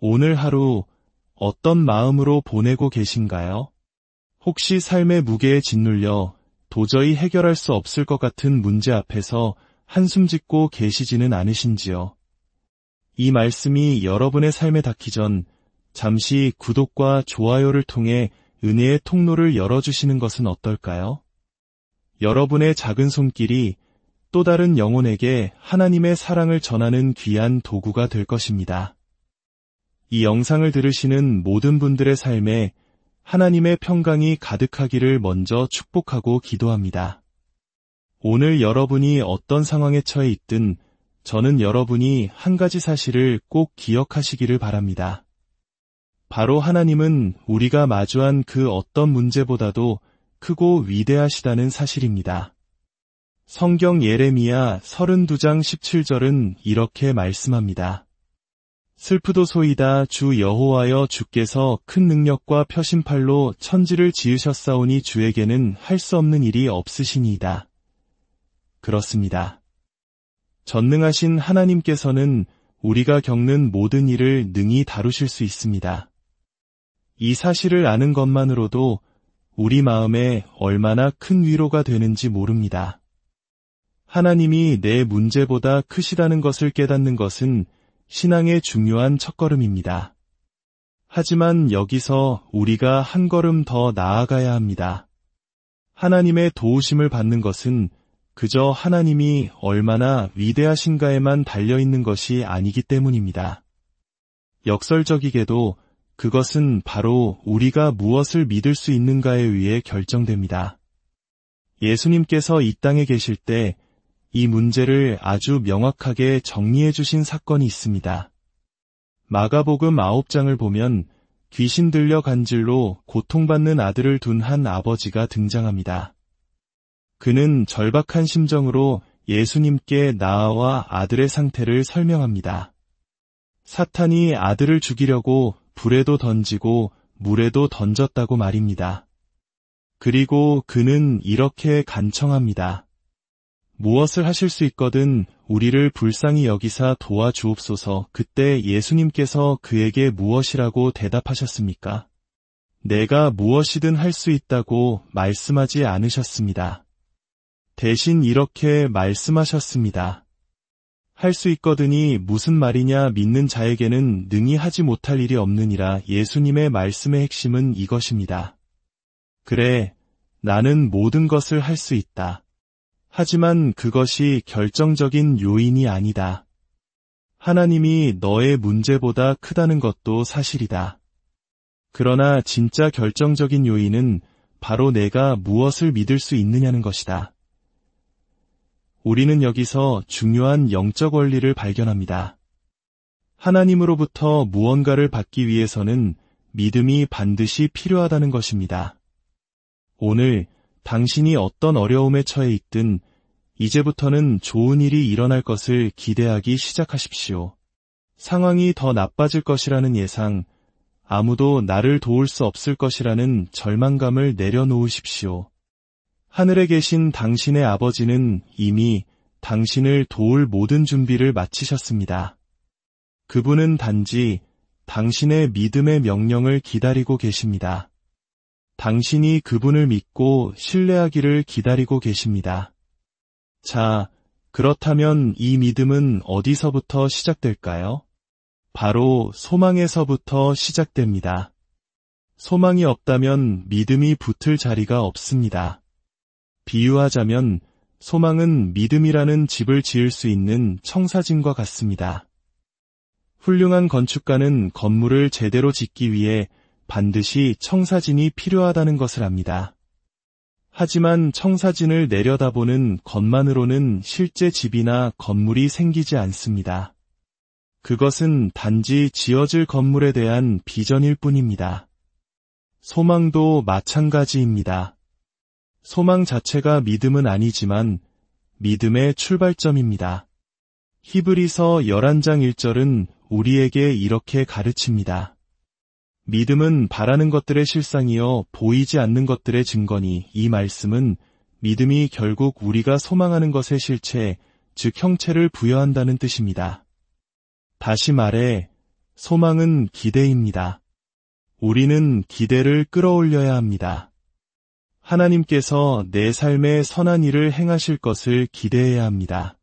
오늘 하루 어떤 마음으로 보내고 계신가요? 혹시 삶의 무게에 짓눌려 도저히 해결할 수 없을 것 같은 문제 앞에서 한숨 짓고 계시지는 않으신지요? 이 말씀이 여러분의 삶에 닿기 전 잠시 구독과 좋아요를 통해 은혜의 통로를 열어주시는 것은 어떨까요? 여러분의 작은 손길이 또 다른 영혼에게 하나님의 사랑을 전하는 귀한 도구가 될 것입니다. 이 영상을 들으시는 모든 분들의 삶에 하나님의 평강이 가득하기를 먼저 축복하고 기도합니다. 오늘 여러분이 어떤 상황에 처해 있든 저는 여러분이 한 가지 사실을 꼭 기억하시기를 바랍니다. 바로 하나님은 우리가 마주한 그 어떤 문제보다도 크고 위대하시다는 사실입니다. 성경 예레미야 32장 17절은 이렇게 말씀합니다. 슬프도소이다 주 여호와여 주께서 큰 능력과 표심팔로 천지를 지으셨사오니 주에게는 할 수 없는 일이 없으시니이다. 그렇습니다. 전능하신 하나님께서는 우리가 겪는 모든 일을 능히 다루실 수 있습니다. 이 사실을 아는 것만으로도 우리 마음에 얼마나 큰 위로가 되는지 모릅니다. 하나님이 내 문제보다 크시다는 것을 깨닫는 것은 신앙의 중요한 첫걸음입니다. 하지만 여기서 우리가 한 걸음 더 나아가야 합니다. 하나님의 도우심을 받는 것은 그저 하나님이 얼마나 위대하신가에만 달려있는 것이 아니기 때문입니다. 역설적이게도 그것은 바로 우리가 무엇을 믿을 수 있는가에 의해 결정됩니다. 예수님께서 이 땅에 계실 때 이 문제를 아주 명확하게 정리해 주신 사건이 있습니다. 마가복음 9장을 보면 귀신 들려 간질로 고통받는 아들을 둔 한 아버지가 등장합니다. 그는 절박한 심정으로 예수님께 나아와 아들의 상태를 설명합니다. 사탄이 아들을 죽이려고 불에도 던지고 물에도 던졌다고 말입니다. 그리고 그는 이렇게 간청합니다. 무엇을 하실 수 있거든 우리를 불쌍히 여기사 도와주옵소서. 그때 예수님께서 그에게 무엇이라고 대답하셨습니까? 내가 무엇이든 할 수 있다고 말씀하지 않으셨습니다. 대신 이렇게 말씀하셨습니다. 할 수 있거든이 무슨 말이냐 믿는 자에게는 능히 하지 못할 일이 없느니라. 예수님의 말씀의 핵심은 이것입니다. 그래, 나는 모든 것을 할 수 있다. 하지만 그것이 결정적인 요인이 아니다. 하나님이 너의 문제보다 크다는 것도 사실이다. 그러나 진짜 결정적인 요인은 바로 내가 무엇을 믿을 수 있느냐는 것이다. 우리는 여기서 중요한 영적 원리를 발견합니다. 하나님으로부터 무언가를 받기 위해서는 믿음이 반드시 필요하다는 것입니다. 오늘 당신이 어떤 어려움에 처해 있든 이제부터는 좋은 일이 일어날 것을 기대하기 시작하십시오. 상황이 더 나빠질 것이라는 예상, 아무도 나를 도울 수 없을 것이라는 절망감을 내려놓으십시오. 하늘에 계신 당신의 아버지는 이미 당신을 도울 모든 준비를 마치셨습니다. 그분은 단지 당신의 믿음의 명령을 기다리고 계십니다. 당신이 그분을 믿고 신뢰하기를 기다리고 계십니다. 자, 그렇다면 이 믿음은 어디서부터 시작될까요? 바로 소망에서부터 시작됩니다. 소망이 없다면 믿음이 붙을 자리가 없습니다. 비유하자면 소망은 믿음이라는 집을 지을 수 있는 청사진과 같습니다. 훌륭한 건축가는 건물을 제대로 짓기 위해 반드시 청사진이 필요하다는 것을 압니다. 하지만 청사진을 내려다보는 것만으로는 실제 집이나 건물이 생기지 않습니다. 그것은 단지 지어질 건물에 대한 비전일 뿐입니다. 소망도 마찬가지입니다. 소망 자체가 믿음은 아니지만 믿음의 출발점입니다. 히브리서 11장 1절은 우리에게 이렇게 가르칩니다. 믿음은 바라는 것들의 실상이요 보이지 않는 것들의 증거니. 이 말씀은 믿음이 결국 우리가 소망하는 것의 실체, 즉 형체를 부여한다는 뜻입니다. 다시 말해 소망은 기대입니다. 우리는 기대를 끌어올려야 합니다. 하나님께서 내 삶에 선한 일을 행하실 것을 기대해야 합니다.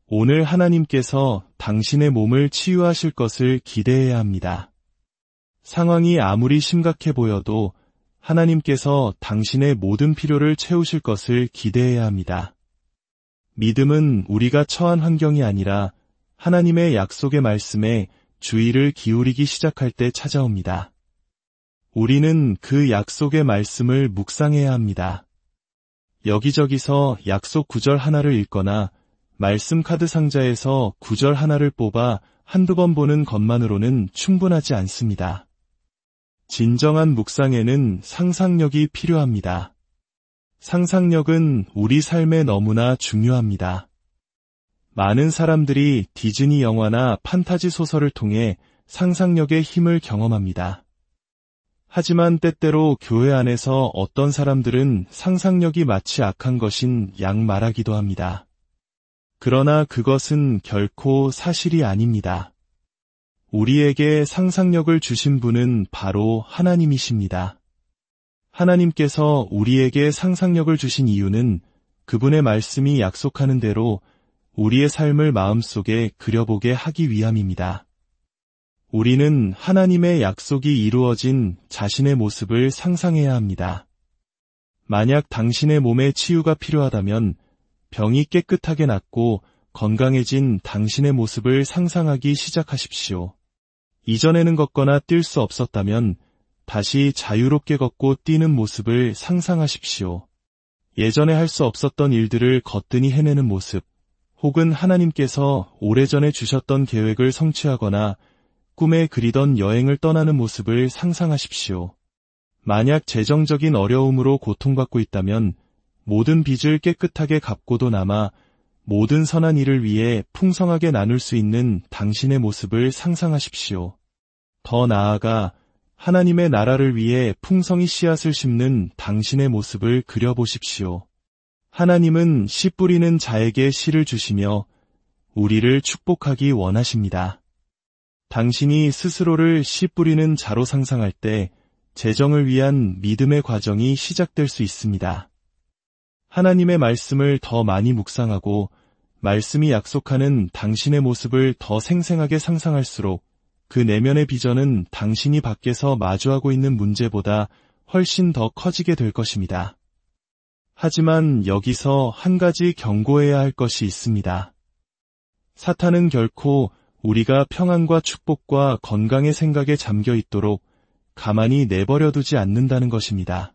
오늘 하나님께서 당신의 몸을 치유하실 것을 기대해야 합니다. 상황이 아무리 심각해 보여도 하나님께서 당신의 모든 필요를 채우실 것을 기대해야 합니다. 믿음은 우리가 처한 환경이 아니라 하나님의 약속의 말씀에 주의를 기울이기 시작할 때 찾아옵니다. 우리는 그 약속의 말씀을 묵상해야 합니다. 여기저기서 약속 구절 하나를 읽거나 말씀 카드 상자에서 구절 하나를 뽑아 한두 번 보는 것만으로는 충분하지 않습니다. 진정한 묵상에는 상상력이 필요합니다. 상상력은 우리 삶에 너무나 중요합니다. 많은 사람들이 디즈니 영화나 판타지 소설을 통해 상상력의 힘을 경험합니다. 하지만 때때로 교회 안에서 어떤 사람들은 상상력이 마치 악한 것인 양 말하기도 합니다. 그러나 그것은 결코 사실이 아닙니다. 우리에게 상상력을 주신 분은 바로 하나님이십니다. 하나님께서 우리에게 상상력을 주신 이유는 그분의 말씀이 약속하는 대로 우리의 삶을 마음속에 그려보게 하기 위함입니다. 우리는 하나님의 약속이 이루어진 자신의 모습을 상상해야 합니다. 만약 당신의 몸에 치유가 필요하다면 병이 깨끗하게 낫고 건강해진 당신의 모습을 상상하기 시작하십시오. 이전에는 걷거나 뛸 수 없었다면 다시 자유롭게 걷고 뛰는 모습을 상상하십시오. 예전에 할 수 없었던 일들을 거뜬히 해내는 모습, 혹은 하나님께서 오래전에 주셨던 계획을 성취하거나 꿈에 그리던 여행을 떠나는 모습을 상상하십시오. 만약 재정적인 어려움으로 고통받고 있다면 모든 빚을 깨끗하게 갚고도 남아 모든 선한 일을 위해 풍성하게 나눌 수 있는 당신의 모습을 상상하십시오. 더 나아가 하나님의 나라를 위해 풍성히 씨앗을 심는 당신의 모습을 그려보십시오. 하나님은 씨 뿌리는 자에게 씨를 주시며 우리를 축복하기 원하십니다. 당신이 스스로를 씨 뿌리는 자로 상상할 때 재정을 위한 믿음의 과정이 시작될 수 있습니다. 하나님의 말씀을 더 많이 묵상하고 말씀이 약속하는 당신의 모습을 더 생생하게 상상할수록 그 내면의 비전은 당신이 밖에서 마주하고 있는 문제보다 훨씬 더 커지게 될 것입니다. 하지만 여기서 한 가지 경고해야 할 것이 있습니다. 사탄은 결코 우리가 평안과 축복과 건강의 생각에 잠겨 있도록 가만히 내버려두지 않는다는 것입니다.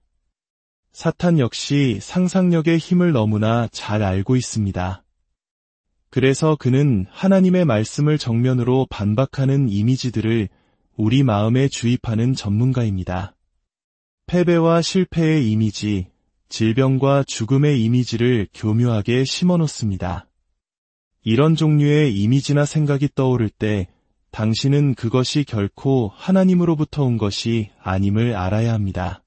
사탄 역시 상상력의 힘을 너무나 잘 알고 있습니다. 그래서 그는 하나님의 말씀을 정면으로 반박하는 이미지들을 우리 마음에 주입하는 전문가입니다. 패배와 실패의 이미지, 질병과 죽음의 이미지를 교묘하게 심어놓습니다. 이런 종류의 이미지나 생각이 떠오를 때 당신은 그것이 결코 하나님으로부터 온 것이 아님을 알아야 합니다.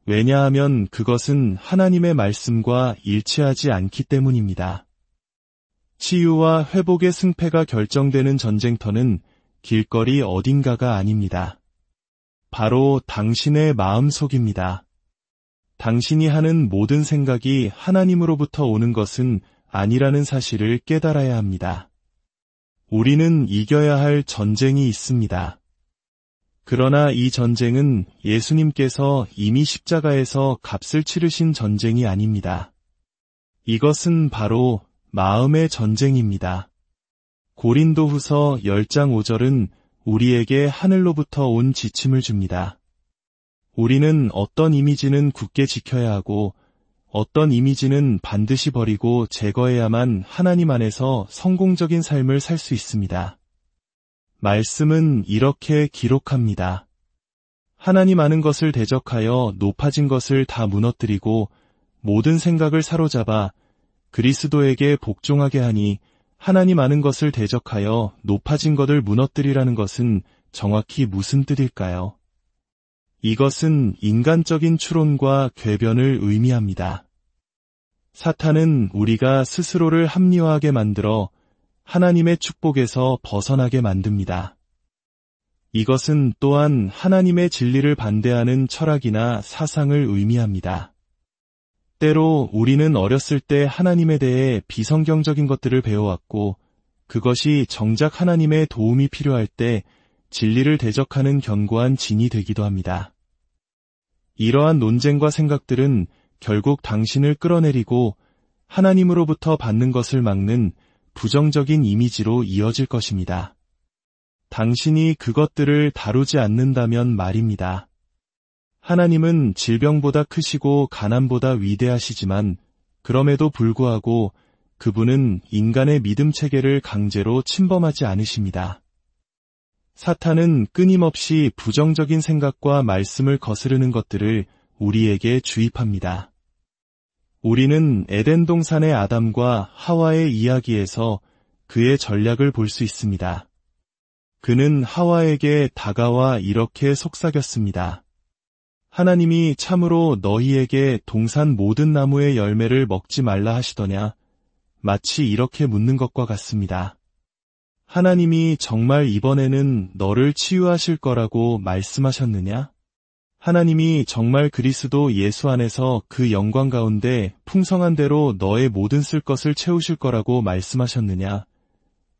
왜냐하면 그것은 하나님의 말씀과 일치하지 않기 때문입니다. 치유와 회복의 승패가 결정되는 전쟁터는 길거리 어딘가가 아닙니다. 바로 당신의 마음속입니다. 당신이 하는 모든 생각이 하나님으로부터 오는 것은 아니라는 사실을 깨달아야 합니다. 우리는 이겨야 할 전쟁이 있습니다. 그러나 이 전쟁은 예수님께서 이미 십자가에서 값을 치르신 전쟁이 아닙니다. 이것은 바로 마음의 전쟁입니다. 고린도후서 10장 5절은 우리에게 하늘로부터 온 지침을 줍니다. 우리는 어떤 이미지는 굳게 지켜야 하고 어떤 이미지는 반드시 버리고 제거해야만 하나님 안에서 성공적인 삶을 살 수 있습니다. 말씀은 이렇게 기록합니다. 하나님 아는 것을 대적하여 높아진 것을 다 무너뜨리고 모든 생각을 사로잡아 그리스도에게 복종하게 하니 하나님 아는 것을 대적하여 높아진 것을 무너뜨리라는 것은 정확히 무슨 뜻일까요? 이것은 인간적인 추론과 궤변을 의미합니다. 사탄은 우리가 스스로를 합리화하게 만들어 하나님의 축복에서 벗어나게 만듭니다. 이것은 또한 하나님의 진리를 반대하는 철학이나 사상을 의미합니다. 때로 우리는 어렸을 때 하나님에 대해 비성경적인 것들을 배워왔고 그것이 정작 하나님의 도움이 필요할 때 진리를 대적하는 견고한 진이 되기도 합니다. 이러한 논쟁과 생각들은 결국 당신을 끌어내리고 하나님으로부터 받는 것을 막는 부정적인 이미지로 이어질 것입니다. 당신이 그것들을 다루지 않는다면 말입니다. 하나님은 질병보다 크시고 가난보다 위대하시지만 그럼에도 불구하고 그분은 인간의 믿음 체계를 강제로 침범하지 않으십니다. 사탄은 끊임없이 부정적인 생각과 말씀을 거스르는 것들을 우리에게 주입합니다. 우리는 에덴 동산의 아담과 하와의 이야기에서 그의 전략을 볼 수 있습니다. 그는 하와에게 다가와 이렇게 속삭였습니다. 하나님이 참으로 너희에게 동산 모든 나무의 열매를 먹지 말라 하시더냐? 마치 이렇게 묻는 것과 같습니다. 하나님이 정말 이번에는 너를 치유하실 거라고 말씀하셨느냐? 하나님이 정말 그리스도 예수 안에서 그 영광 가운데 풍성한 대로 너의 모든 쓸 것을 채우실 거라고 말씀하셨느냐?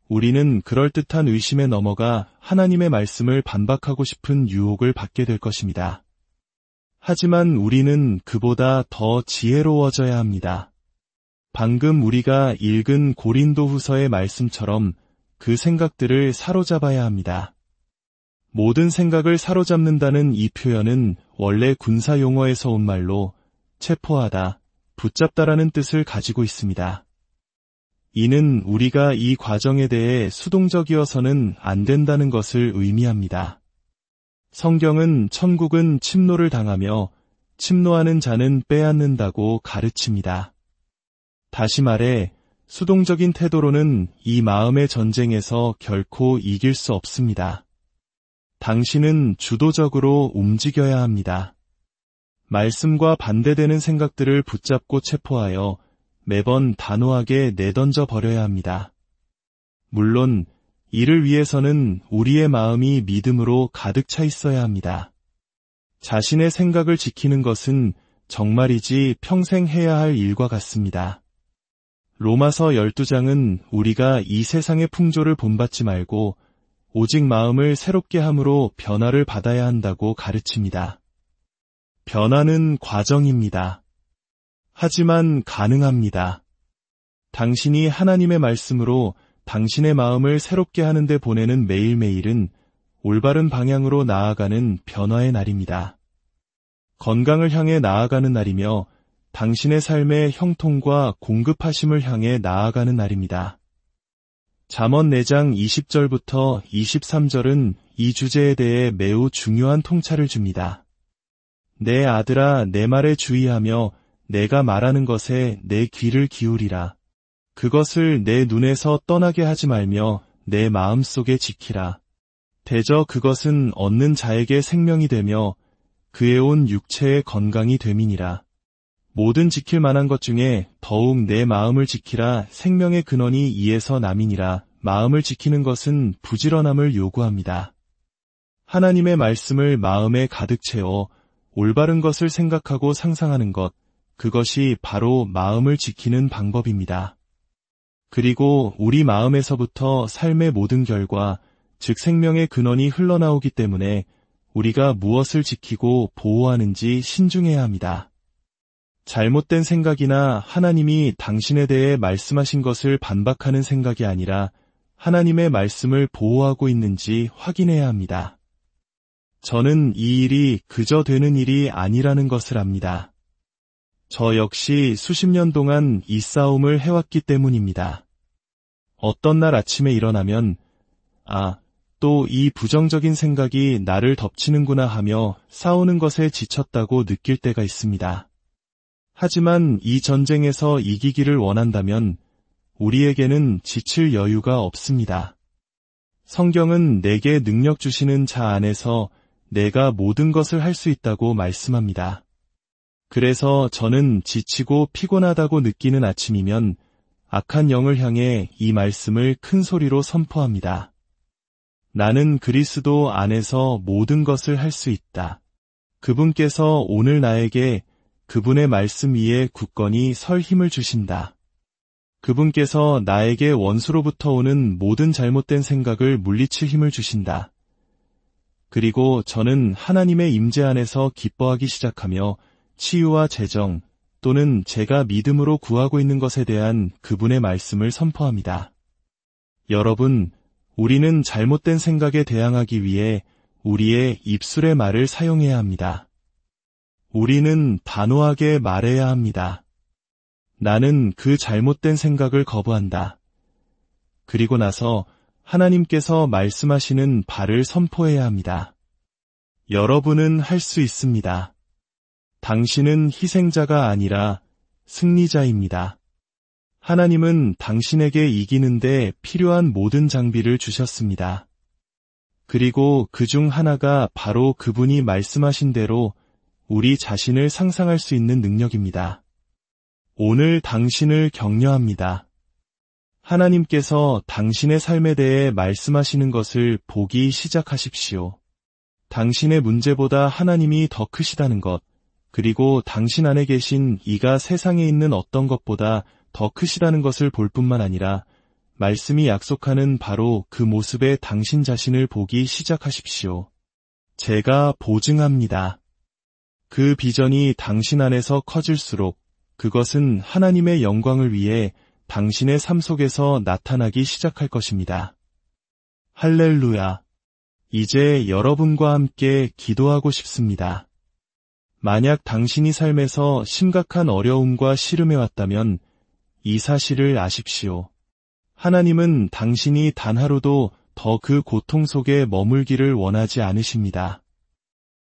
우리는 그럴듯한 의심에 넘어가 하나님의 말씀을 반박하고 싶은 유혹을 받게 될 것입니다. 하지만 우리는 그보다 더 지혜로워져야 합니다. 방금 우리가 읽은 고린도후서의 말씀처럼 그 생각들을 사로잡아야 합니다. 모든 생각을 사로잡는다는 이 표현은 원래 군사 용어에서 온 말로 체포하다, 붙잡다라는 뜻을 가지고 있습니다. 이는 우리가 이 과정에 대해 수동적이어서는 안 된다는 것을 의미합니다. 성경은 천국은 침노를 당하며 침노하는 자는 빼앗는다고 가르칩니다. 다시 말해 수동적인 태도로는 이 마음의 전쟁에서 결코 이길 수 없습니다. 당신은 주도적으로 움직여야 합니다. 말씀과 반대되는 생각들을 붙잡고 체포하여 매번 단호하게 내던져 버려야 합니다. 물론 이를 위해서는 우리의 마음이 믿음으로 가득 차 있어야 합니다. 자신의 생각을 지키는 것은 정말이지 평생 해야 할 일과 같습니다. 로마서 12장은 우리가 이 세상의 풍조를 본받지 말고 오직 마음을 새롭게 함으로 변화를 받아야 한다고 가르칩니다. 변화는 과정입니다. 하지만 가능합니다. 당신이 하나님의 말씀으로 당신의 마음을 새롭게 하는데 보내는 매일매일은 올바른 방향으로 나아가는 변화의 날입니다. 건강을 향해 나아가는 날이며 당신의 삶의 형통과 공급하심을 향해 나아가는 날입니다. 잠언 4장 20절부터 23절은 이 주제에 대해 매우 중요한 통찰을 줍니다. 내 아들아, 내 말에 주의하며 내가 말하는 것에 내 귀를 기울이라. 그것을 내 눈에서 떠나게 하지 말며 내 마음속에 지키라. 대저 그것은 얻는 자에게 생명이 되며 그의 온 육체의 건강이 됨이니라. 모든 지킬 만한 것 중에 더욱 내 마음을 지키라. 생명의 근원이 이에서 남이니라. 마음을 지키는 것은 부지런함을 요구합니다. 하나님의 말씀을 마음에 가득 채워 올바른 것을 생각하고 상상하는 것, 그것이 바로 마음을 지키는 방법입니다. 그리고 우리 마음에서부터 삶의 모든 결과, 즉 생명의 근원이 흘러나오기 때문에 우리가 무엇을 지키고 보호하는지 신중해야 합니다. 잘못된 생각이나 하나님이 당신에 대해 말씀하신 것을 반박하는 생각이 아니라 하나님의 말씀을 보호하고 있는지 확인해야 합니다. 저는 이 일이 그저 되는 일이 아니라는 것을 압니다. 저 역시 수십 년 동안 이 싸움을 해왔기 때문입니다. 어떤 날 아침에 일어나면 또 이 부정적인 생각이 나를 덮치는구나 하며 싸우는 것에 지쳤다고 느낄 때가 있습니다. 하지만 이 전쟁에서 이기기를 원한다면 우리에게는 지칠 여유가 없습니다. 성경은 내게 능력 주시는 자 안에서 내가 모든 것을 할 수 있다고 말씀합니다. 그래서 저는 지치고 피곤하다고 느끼는 아침이면 악한 영을 향해 이 말씀을 큰 소리로 선포합니다. 나는 그리스도 안에서 모든 것을 할 수 있다. 그분께서 오늘 나에게 그분의 말씀 위에 굳건히 설 힘을 주신다. 그분께서 나에게 원수로부터 오는 모든 잘못된 생각을 물리칠 힘을 주신다. 그리고 저는 하나님의 임재 안에서 기뻐하기 시작하며 치유와 재정 또는 제가 믿음으로 구하고 있는 것에 대한 그분의 말씀을 선포합니다. 여러분, 우리는 잘못된 생각에 대항하기 위해 우리의 입술의 말을 사용해야 합니다. 우리는 단호하게 말해야 합니다. 나는 그 잘못된 생각을 거부한다. 그리고 나서 하나님께서 말씀하시는 바를 선포해야 합니다. 여러분은 할 수 있습니다. 당신은 희생자가 아니라 승리자입니다. 하나님은 당신에게 이기는데 필요한 모든 장비를 주셨습니다. 그리고 그 중 하나가 바로 그분이 말씀하신 대로 우리 자신을 상상할 수 있는 능력입니다. 오늘 당신을 격려합니다. 하나님께서 당신의 삶에 대해 말씀하시는 것을 보기 시작하십시오. 당신의 문제보다 하나님이 더 크시다는 것, 그리고 당신 안에 계신 이가 세상에 있는 어떤 것보다 더 크시다는 것을 볼 뿐만 아니라 말씀이 약속하는 바로 그 모습에 당신 자신을 보기 시작하십시오. 제가 보증합니다. 그 비전이 당신 안에서 커질수록 그것은 하나님의 영광을 위해 당신의 삶 속에서 나타나기 시작할 것입니다. 할렐루야. 이제 여러분과 함께 기도하고 싶습니다. 만약 당신이 삶에서 심각한 어려움과 시름해 왔다면 이 사실을 아십시오. 하나님은 당신이 단 하루도 더 그 고통 속에 머물기를 원하지 않으십니다.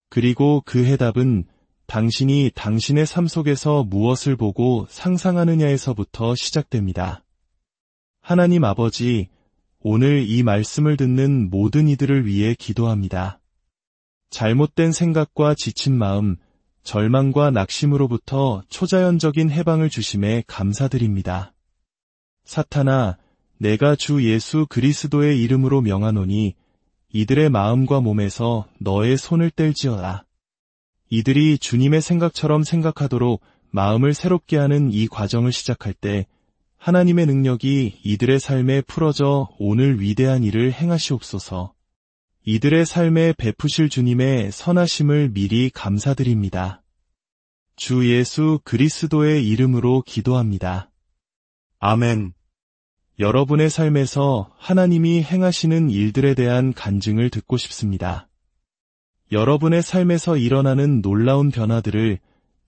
그리고 그 해답은 당신이 당신의 삶 속에서 무엇을 보고 상상하느냐에서부터 시작됩니다. 하나님 아버지, 오늘 이 말씀을 듣는 모든 이들을 위해 기도합니다. 잘못된 생각과 지친 마음, 절망과 낙심으로부터 초자연적인 해방을 주심에 감사드립니다. 사탄아, 내가 주 예수 그리스도의 이름으로 명하노니 이들의 마음과 몸에서 너의 손을 뗄지어다. 이들이 주님의 생각처럼 생각하도록 마음을 새롭게 하는 이 과정을 시작할 때 하나님의 능력이 이들의 삶에 풀어져 오늘 위대한 일을 행하시옵소서. 이들의 삶에 베푸실 주님의 선하심을 미리 감사드립니다. 주 예수 그리스도의 이름으로 기도합니다. 아멘. 여러분의 삶에서 하나님이 행하시는 일들에 대한 간증을 듣고 싶습니다. 여러분의 삶에서 일어나는 놀라운 변화들을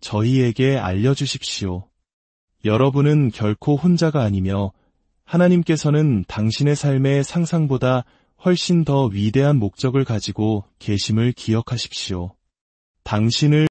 저희에게 알려주십시오. 여러분은 결코 혼자가 아니며 하나님께서는 당신의 삶의 상상보다 훨씬 더 위대한 목적을 가지고 계심을 기억하십시오. 당신을